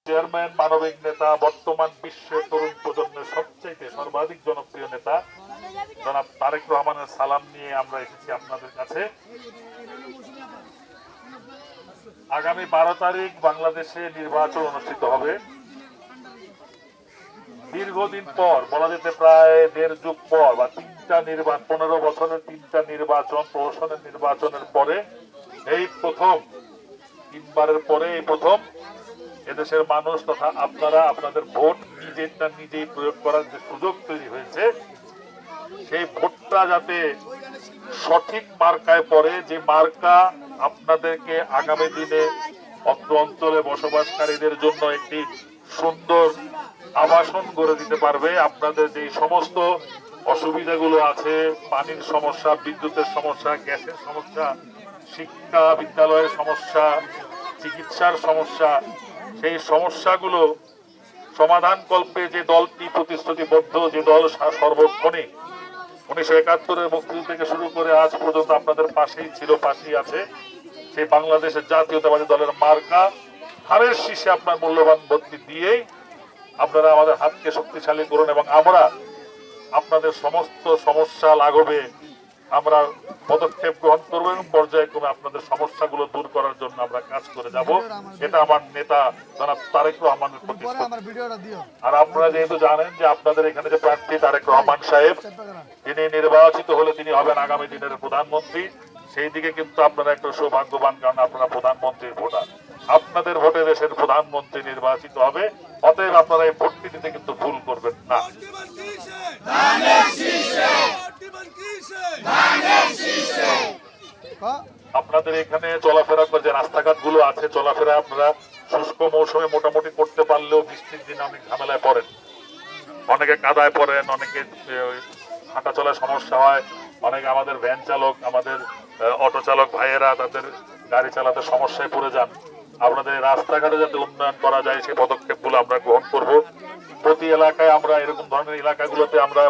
Chairman, মানবিক নেতা, বর্তমান বিশ্বের তরুণ প্রজন্মের সবচেয়ে সর্বাধিক জনপ্রিয় নেতা জনাব তারেক রহমানের সালাম নিয়ে আমরা এসেছি আপনাদের কাছে। আগামী 12 তারিখ বাংলাদেশে নির্বাচন অনুষ্ঠিত হবে। দীর্ঘদিন পর, বলা যেতে প্রায় দেড় যুগ পর, বা 15 বছরের 3টা নির্বাচন, প্রহসনের নির্বাচনের পরে এই প্রথম, 3বারের পরে এই প্রথম এদেশের মানুষ তথা আপনারা আপনাদের ভোট নিজেই প্রয়োগ করার যে সুযোগ তৈরি হয়েছে, সেই ভোটটা যাতে সঠিক মার্কায় পড়ে, যে মার্কা আপনাদেরকে আগামী দিনে অত্র অঞ্চলে বসবাসকারীদের জন্য একটি সুন্দর আবাসন গড়ে দিতে পারবে। আপনাদের যে সমস্ত অসুবিধাগুলো আছে, পানির সমস্যা, বিদ্যুতের সমস্যা, গ্যাসের সমস্যা, শিক্ষা বিদ্যালয়ের সমস্যা, চিকিৎসার সমস্যা, সেই সমস্যাগুলো সমাধান কল্পে যে দলটি প্রতিশ্রুতিবদ্ধ, যে দল সর্বক্ষণে 1971-এর মুক্তিযুদ্ধ থেকে শুরু করে আজ পর্যন্ত আপনাদের পাশেই ছিল, পাশেই আছে, সেই বাংলাদেশের জাতীয়তাবাদী দলের মার্কা ধানের শীষে আপনার মূল্যবান ভোটটি দিয়েই আপনারা আমাদের হাতকে শক্তিশালী করুন, এবং আমরা আপনাদের সমস্ত সমস্যা লাঘবে আমরা পদক্ষেপ গ্রহণ করব এবং পর্যায়ক্রমে আপনাদের সমস্যাগুলো দূর করার জন্য আমরা কাজ করে যাব। এটা আমার নেতা জনাব তারেক রহমানের প্রতিশ্রুতি। আর আপনারা যেহেতু জানেন যে আপনাদের এখানে যে প্রার্থী তারেক রহমান সাহেব, তিনি নির্বাচিত হলে তিনি হবেন আগামী দিনের প্রধানমন্ত্রী। সেই দিকে কিন্তু আপনারা একটু সৌভাগ্যবান, কারণ আপনারা প্রধানমন্ত্রীর ভোটার। আপনাদের ভোটে দেশের প্রধানমন্ত্রী নির্বাচিত হবে, অতএব আপনারা এই ভোটটি দিতে কিন্তু ভুল করবেন না। আপনাদের এখানে চলাফেরা করে যে রাস্তাঘাট গুলো আছে, চলাফেরা আপনারা শুষ্ক মৌসুমে মোটামুটি করতে পারলেও বৃষ্টির দিনে অনেক ঝামেলায় পড়েন, অনেকে কাদায় পড়েন, অনেকে হাঁটা চলার সমস্যা হয়, অনেকে আমাদের ভ্যান চালক, আমাদের অটো চালক ভাইয়েরা তাদের গাড়ি চালাতে সমস্যায় পড়ে যান। আপনাদের রাস্তাঘাটে যাতে উন্নয়ন করা যায় সেই পদক্ষেপগুলো আমরা গ্রহণ করব। প্রতি এলাকায় আমরা এরকম ধরনের এলাকাগুলোতে আমরা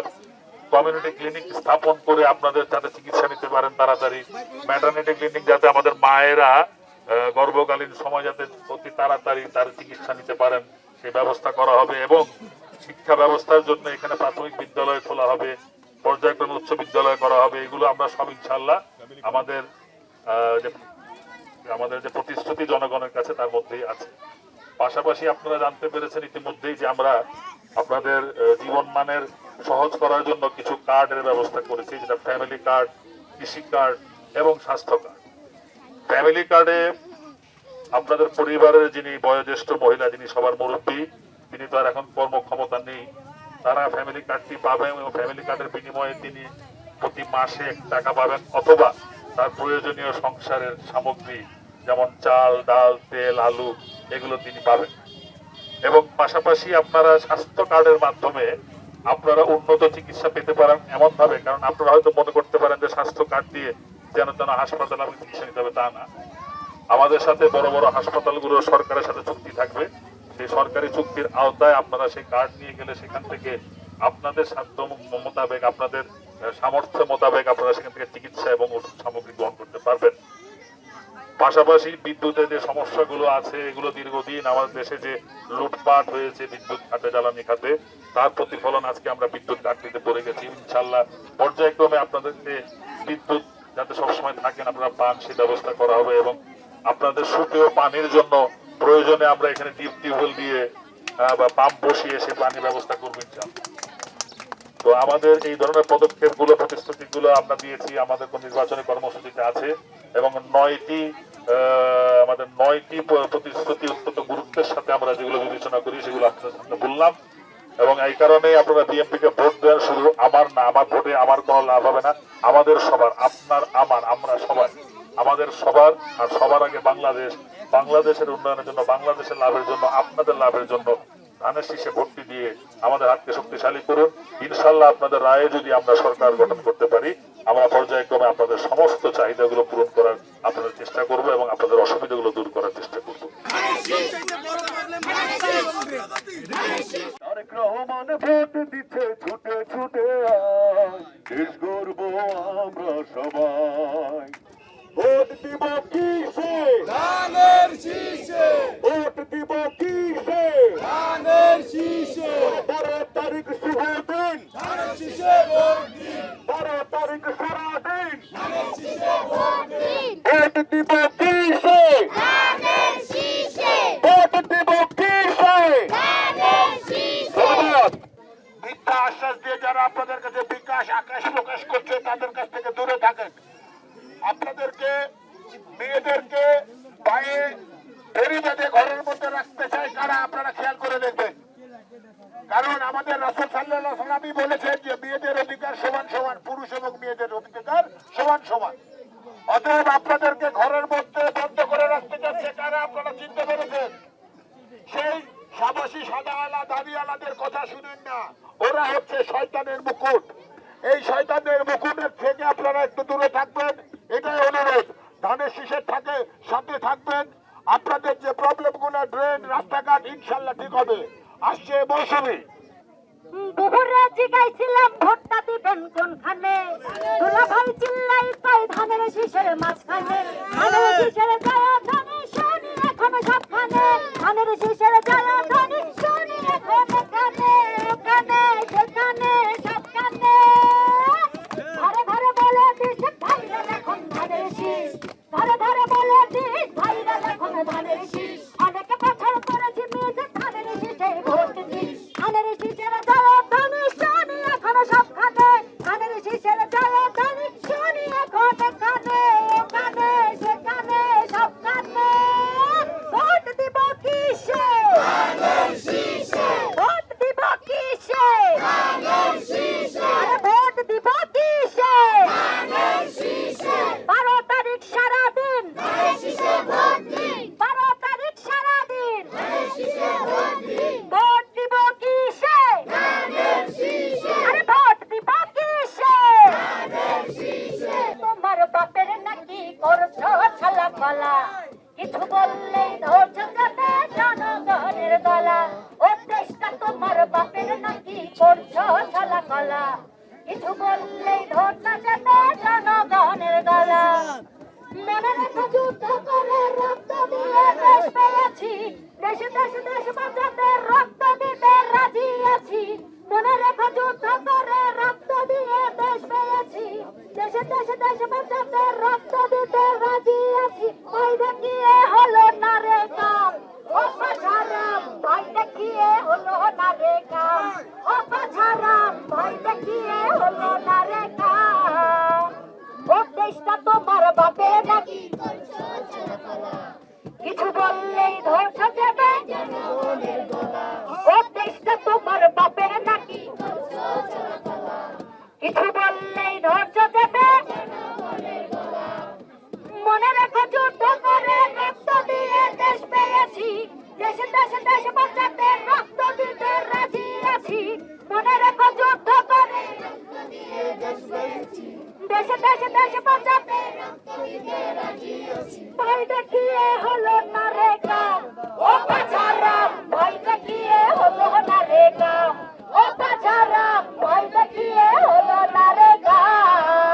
কমিউনিটি ক্লিনিক স্থাপন করে আপনাদের যাতে চিকিৎসা নিতে পারেন তাড়াতাড়ি, ম্যাটারনিটি ক্লিনিক যাতে আমাদের মায়েরা গর্ভকালীন সময় যাতে অতি তাড়াতাড়ি তার চিকিৎসা নিতে পারেন সেই ব্যবস্থা করা হবে, এবং শিক্ষা ব্যবস্থার জন্য এখানে প্রাথমিক বিদ্যালয় খোলা হবে, পর্যায়ক্রমে উচ্চ বিদ্যালয় করা হবে। এগুলো আমরা সব ইনশাল্লাহ আমাদের যে প্রতিশ্রুতি জনগণের কাছে তার মধ্যেই আছে। পাশাপাশি আপনারা জানতে পেরেছেন ইতিমধ্যেই যে আমরা আপনাদের জীবন মানের সহজ করার জন্য কিছু কার্ডের ব্যবস্থা করেছি, যেটা ফ্যামিলি কার্ড, কৃষি কার্ড এবং স্বাস্থ্য কার্ড। ফ্যামিলি কার্ডে আপনাদের পরিবারের যিনি বয়োজ্যেষ্ঠ মহিলা, যিনি সবার মুরব্বী, তিনি তো আর এখন কর্মক্ষমতা নেই, তারা ফ্যামিলি কার্ডটি পাবেন এবং ফ্যামিলি কার্ডের বিনিময়ে তিনি প্রতি মাসে 1 টাকা পাবেন, অথবা তার প্রয়োজনীয় সংসারের সামগ্রী যেমন চাল, ডাল, তেল, আলু এগুলো তিনি পাবেন। এবং পাশাপাশি আপনারা স্বাস্থ্য কার্ডের মাধ্যমে আপনারা উন্নত চিকিৎসা পেতে পারেন এমন ভাবে, কারণ আপনারা হয়তো মনে করতে পারেন যে স্বাস্থ্য কার্ড দিয়ে যেন হাসপাতালে আমি চিকিৎসা নিতে হবে, তা না। আমাদের সাথে বড় বড় হাসপাতালগুলো সরকারের সাথে চুক্তি থাকবে, সেই সরকারি চুক্তির আওতায় আপনারা সেই কার্ড নিয়ে গেলে সেখান থেকে আপনাদের সাধ্য মোতাবেক, আপনাদের সামর্থ্য মোতাবেক আপনারা সেখান থেকে চিকিৎসা এবং ওষুধ সামগ্রী গ্রহণ করতে পারবেন। পাশাপাশি বিদ্যুতের যে সমস্যাগুলো আছে, এগুলো দীর্ঘদিন আমাদের দেশে যে লুটপাট হয়েছে বিদ্যুৎ খাতে, জ্বালানি খাতে, তার প্রতিফলন আজকে আমরা বিদ্যুৎ ঘাটতিতে পড়ে গেছি। ইনশাল্লাহ পর্যায়ক্রমে আপনাদেরকে বিদ্যুৎ যাতে সবসময় থাকেন, আপনারা পান, সেই ব্যবস্থা করা হবে, এবং আপনাদের সুপেয় পানির জন্য প্রয়োজনে আমরা এখানে ডিপ টিউবওয়েল দিয়ে বা পাম্প বসিয়ে সে পানি ব্যবস্থা করবো ইনশাল্লাহ। তো আমাদের এই ধরনের পদক্ষেপগুলো, প্রতিশ্রুতিগুলো আমরা দিয়েছি, আমাদের নির্বাচনী কর্মসূচিতে আছে, এবং 9টি প্রতিশ্রুতি অত্যন্ত গুরুত্বের সাথে আমরা যেগুলো বিবেচনা করি সেগুলো আপনাদের সামনে বললাম। এবং এই কারণে আপনারা বিএনপি কে ভোট দেন, শুধু আমার না, আমার ভোটে আমার কোনো লাভ হবে না, আমাদের সবার, আপনার আমার, আমরা সবাই, আমাদের সবার, আর সবার আগে বাংলাদেশের উন্নয়নের জন্য, বাংলাদেশের লাভের জন্য, আপনাদের লাভের জন্য ধানের শীষে ভোটটি দিয়ে আমাদের হাতকে শক্তিশালী করুন। ইনশাল্লাহ আপনাদের রায়ে যদি আমরা সরকার গঠন করতে পারি, আমরা পর্যায়ক্রমে আপনাদের সমস্ত চাহিদাগুলো পূরণ করার আপনাদের চেষ্টা করব এবং আপনাদের অসুবিধাগুলো দূর করার চেষ্টা করব। তারেক রহমান ভোট দিচ্ছে ছুটে ছুটে, দেশ গর্ব আমরা সবাই। ভোট দিব কিসে ধানের শীষে ভোট দিব কিসে ধানের শীষে 12 তারিখ শুভ দিন ধানের শীষে ভোট দিন 12 তারিখ সারাদিন ধানের শীষে ভোট দিন ভোট দিব কিসে ধানের শীষে ভোট দিব কিসে ধানের শীষে ধন্যবাদ। মিথ্যা আশ্বাস দিয়ে যারা আপনাদের কাছে বিকাশ আকাশ প্রকাশ করছে তাদের কাছ থেকে দূরে থাকেন। আপনাদেরকে মেয়েদেরকে পায়ে দড়ি বেঁধে ঘরের মধ্যে রাখতে চাই কারা আপনারা খেয়াল করে দেখবেন। কারণ আমাদের রাসূল সাল্লাল্লাহু আলাইহি ওয়াসাল্লাম বলেছেন যে মেয়েদের অধিকার সমান সমান, পুরুষ এবং মেয়েদের অধিকার সমান সমান। অতএব আপনাদেরকে ঘরের মধ্যে বন্ধ করে রাখতে চাচ্ছে কারা আপনারা চিনতে পেরেছেন। সেই সাবাসী সাদাওয়ালা দাড়িওয়ালাদের কথা শুনেন না, ওরা হচ্ছে শয়তানের মুকুট। এই শয়তানের মুকুটের থেকে আপনারা একটু দূরে থাকবেন, এটাই অনুরোধ। ধানের শীষের থাকে সাথে থাকবেন। আপনাদের যে প্রবলেমগুলো, ড্রেন, রাস্তাঘাট, ইনশাল্লাহ ঠিক হবে। আসছে মৌসুমী। দুপুরে জিগাইছিলাম ভোটটা দিবেন কোনখানে, দুলা ভাই চিল্লাই পাই ধানের শীষের মাঝখানে। ধানের শীষের জয়া ধানে শুনি এখন সবখানে, ধানের শীষের জয়া ধানে শুনি এখন এখানে ওখানে সেখানে সবখানে। ঘরে ঘরে বলে দিস ভাইরা এখন ধানের শীষ, ঘরে ঘরে বলে দিস ভাইরা এখন ধানের শীষ। অনেকে বছর করেছি মেয়েদের ধানের শীষে ভোট দিস, ধানের শীষের জয়া ধানে শুনি এখন সবখানে, ধানের শীষের জয়া ধানে শুনি এখন এখানে ওখানে সেখানে সবখানে। ভোট দিব কিসে ধানের শীষে ভোট দিব কিসে ধানের শীষে আরে ভোট দিব কিসে ধানের শীষে 12 তারিখ সারাদিন ধানের শীষে ভোট দিন 12 তারিখ সারাদিন ধানের শীষে ভোট দিন ভোট দিব কিসে ধানের শীষে আরে ভোট দিব কিসে ধানের শীষে তোমার বাপের নাকি করছো ছালা পালা, কিছু বললেই ধৈর্য যাবে জনগণের গলা। ও দেশটা তোমার বাপের নাকি করছো ছালা পালা, কিছু বললেই ধৈর্য যাবে জনগণের গলা। মনে রেখো যুদ্ধ করে রক্ত দিয়ে দেশ পেয়েছি, দেশে দেশে দেশ বাঁচাতে রক্ত দিতে রাজি আছি। মনে রেখো যুদ্ধ করে রক্ত দিয়ে দেশ পেয়েছি, দেশে দেশে দেশ বাঁচাতে রক্ত দিতে রাজি আছি। ওই দেখিয়ে হলো না রে কাম ও পাছারাম, ভাই দেখিয়ে হলো না রে কাম ও পাছারাম, ভাই দেখিয়ে হলো না রে কাম। ও দেশটা তোমার বাপের নাকি কিছু বললেই ধৈর্য যাবে জনগণের গলা ও দেশটা তোমার বাপের নাকি কিছু বললেই ধৈর্য যাবে। জনগণের গলা মনে রেখো যুদ্ধ করে রক্ত দিয়ে দেশ পেয়েছি, দেশে দেশে দেশ বাঁচাতে রক্ত দিতে রাজি আছি। মনে রেখো যুদ্ধ করে রক্ত দিয়ে দেশ পেয়েছি দেশে দেশে দেশ বাঁচাতে রক্ত দিতে রাজি আছি ভাই দেখিয়ে হলো না রে কাম ও পাছারাম, ভাই দেখিয়ে হলো না রে কাম ও পাছারাম, ভাই দেখিয়ে হলো না রে কাম।